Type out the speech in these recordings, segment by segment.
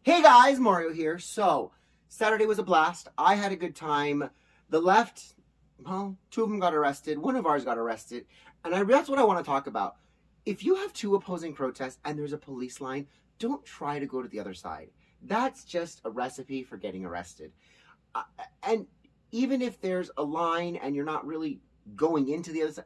Hey guys, Mario here. So, Saturday was a blast. I had a good time. The left, well, two of them got arrested. One of ours got arrested. And that's what I want to talk about. If you have two opposing protests and there's a police line, don't try to go to the other side. That's just a recipe for getting arrested. And even if there's a line and you're not really going into the other side,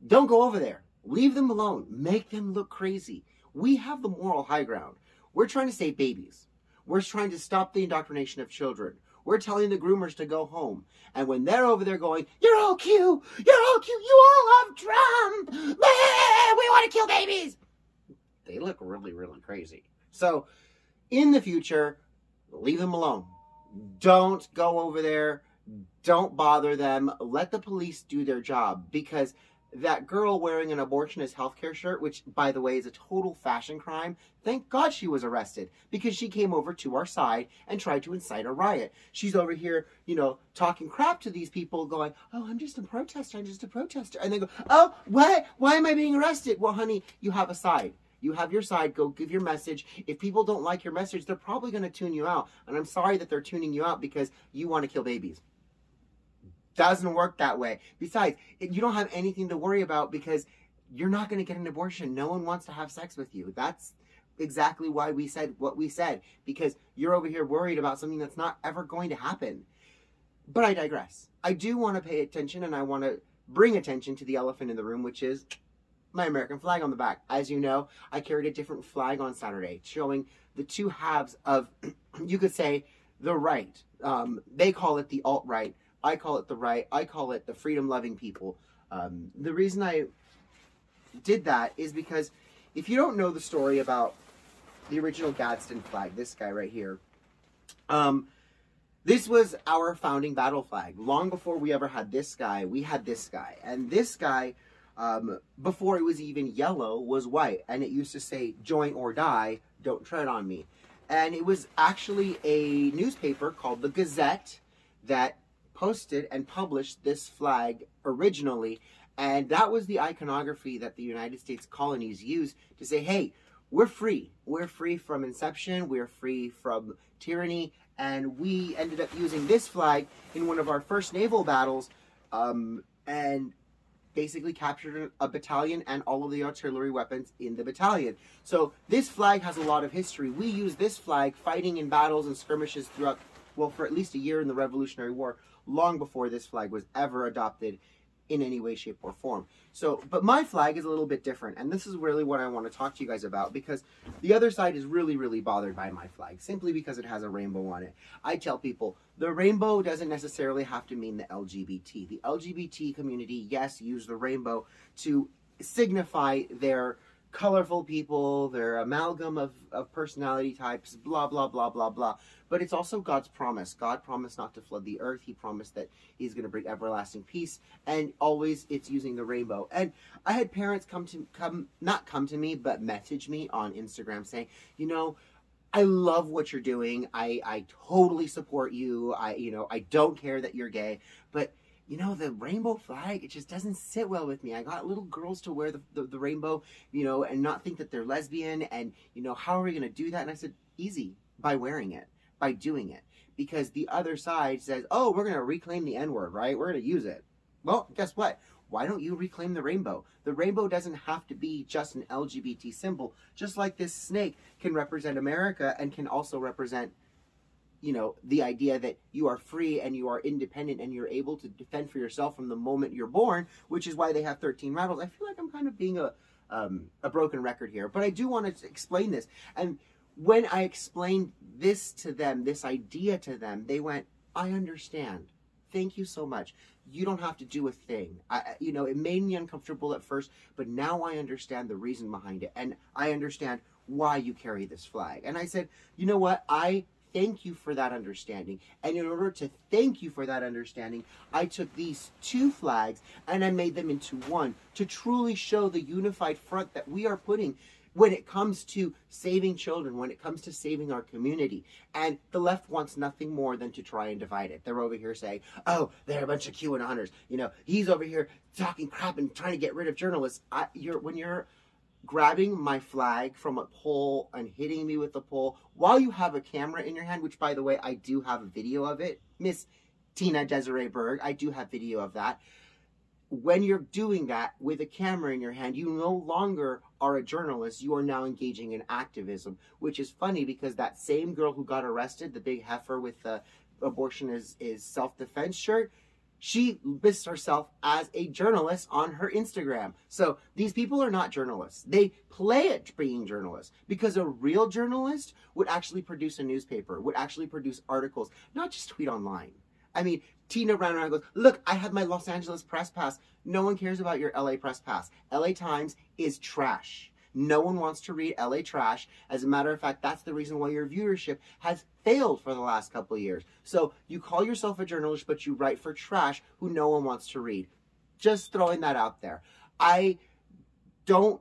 don't go over there. Leave them alone. Make them look crazy. We have the moral high ground. We're trying to save babies. We're trying to stop the indoctrination of children. We're telling the groomers to go home. And when they're over there going, you're all cute, you all love Trump, we want to kill babies, they look really, really crazy. So, in the future, leave them alone. Don't go over there. Don't bother them. Let the police do their job, because that girl wearing an abortionist healthcare shirt, which, by the way, is a total fashion crime, thank God she was arrested, because she came over to our side and tried to incite a riot. She's over here, talking crap to these people, going, oh, I'm just a protester, And they go, oh, what? Why am I being arrested? Well, honey, you have a side. You have your side. Go give your message. If people don't like your message, they're probably going to tune you out. And I'm sorry that they're tuning you out because you want to kill babies. Doesn't work that way. Besides, you don't have anything to worry about because you're not going to get an abortion. No one wants to have sex with you. That's exactly why we said what we said, because you're over here worried about something that's not ever going to happen. But I digress. I do want to pay attention, and I want to bring attention to the elephant in the room, which is my American flag on the back. As you know, I carried a different flag on Saturday, showing the two halves of, you could say, the right. They call it the alt-right. I call it the right. I call it the freedom-loving people. The reason I did that is because if you don't know the story about the original Gadsden flag, this guy right here, this was our founding battle flag. Long before we ever had this guy, we had this guy. And this guy, before it was even yellow, was white. And it used to say, join or die, don't tread on me. And it was actually a newspaper called the Gazette that posted and published this flag originally, and that was the iconography that the United States colonies used to say, hey, we're free. We're free from inception, we're free from tyranny, and we ended up using this flag in one of our first naval battles, and basically captured a battalion and all of the artillery weapons in the battalion. So this flag has a lot of history. We use this flag fighting in battles and skirmishes throughout, well, for at least a year in the Revolutionary War, long before this flag was ever adopted in any way, shape, or form. So, but my flag is a little bit different, and this is really what I want to talk to you guys about, because the other side is really, really bothered by my flag, simply because it has a rainbow on it. I tell people, the rainbow doesn't necessarily have to mean the LGBT. The LGBT community, yes, use the rainbow to signify their colorful people, their amalgam of personality types, blah, blah, blah, blah, blah. But it's also God's promise. God promised not to flood the earth. He promised that he's going to bring everlasting peace. And always it's using the rainbow. And I had parents not come to me, but message me on Instagram saying, I love what you're doing. I totally support you. I don't care that you're gay. But the rainbow flag, it just doesn't sit well with me. I got little girls to wear the rainbow, and not think that they're lesbian. And, how are we going to do that? And I said, easy, by wearing it, by doing it. Because the other side says, oh, we're going to reclaim the N-word, right? We're going to use it. Well, guess what? Why don't you reclaim the rainbow? The rainbow doesn't have to be just an LGBT symbol. Just like this snake can represent America and can also represent the idea that you are free and you are independent and you're able to defend for yourself from the moment you're born, which is why they have 13 rattles. I feel like I'm kind of being a broken record here, but I do want to explain this. And when I explained this to them, this idea to them, they went, I understand. Thank you so much. You don't have to do a thing. It made me uncomfortable at first, but now I understand the reason behind it. And I understand why you carry this flag. And I said, you know what? I thank you for that understanding. And in order to thank you for that understanding, I took these two flags and I made them into one to truly show the unified front that we are putting when it comes to saving children, when it comes to saving our community. And the left wants nothing more than to try and divide it. They're over here saying, oh, they're a bunch of QAnoners. He's over here talking crap and trying to get rid of journalists. When you're grabbing my flag from a pole and hitting me with the pole while you have a camera in your hand, which, by the way, I do have a video of it. Miss Tina Desiree Berg, I do have video of that. When you're doing that with a camera in your hand, you no longer are a journalist. You are now engaging in activism, which is funny because that same girl who got arrested, the big heifer with the abortion is self-defense shirt, she lists herself as a journalist on her Instagram. So these people are not journalists. They play at being journalists, because a real journalist would actually produce a newspaper, would actually produce articles, not just tweet online. I mean, Tina ran around and goes, look, I have my Los Angeles press pass. No one cares about your LA press pass. LA Times is trash. No one wants to read LA trash. As a matter of fact, that's the reason why your viewership has failed for the last couple of years. So you call yourself a journalist, but you write for trash who no one wants to read. Just throwing that out there. I don't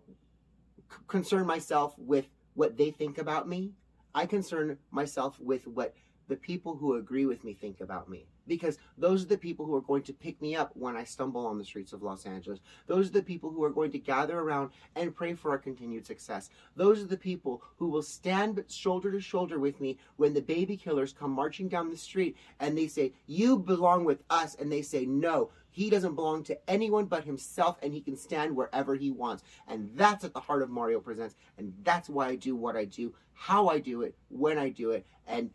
concern myself with what they think about me. I concern myself with what the people who agree with me think about me. Because those are the people who are going to pick me up when I stumble on the streets of Los Angeles. Those are the people who are going to gather around and pray for our continued success. Those are the people who will stand shoulder to shoulder with me when the baby killers come marching down the street and they say, you belong with us. And they say, no, he doesn't belong to anyone but himself, and he can stand wherever he wants. And that's at the heart of Mario Presents. And that's why I do what I do, how I do it, when I do it, and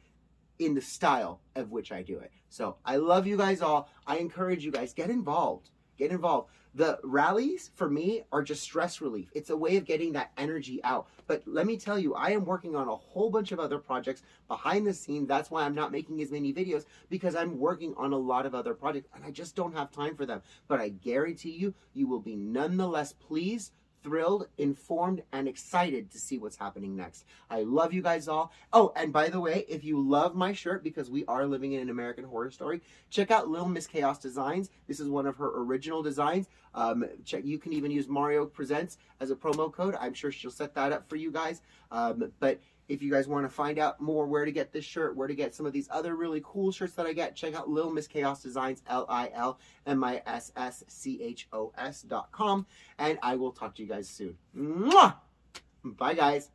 in the style of which I do it. So I love you guys all. I encourage you guys, get involved. Get involved. The rallies, for me, are just stress relief. It's a way of getting that energy out. But let me tell you, I am working on a whole bunch of other projects behind the scenes. That's why I'm not making as many videos, because I'm working on a lot of other projects, and I just don't have time for them. But I guarantee you, you will be nonetheless pleased, thrilled, informed, and excited to see what's happening next. I love you guys all. Oh, and by the way, if you love my shirt, because we are living in an American Horror Story, check out Little Miss Chaos Designs. This is one of her original designs. You can even use Mario Presents as a promo code. I'm sure she'll set that up for you guys. But if you guys want to find out more where to get this shirt, where to get some of these other really cool shirts that I get, check out Little Miss Chaos Designs, LILMISSCHOS.com. And I will talk to you guys soon. Mwah! Bye, guys.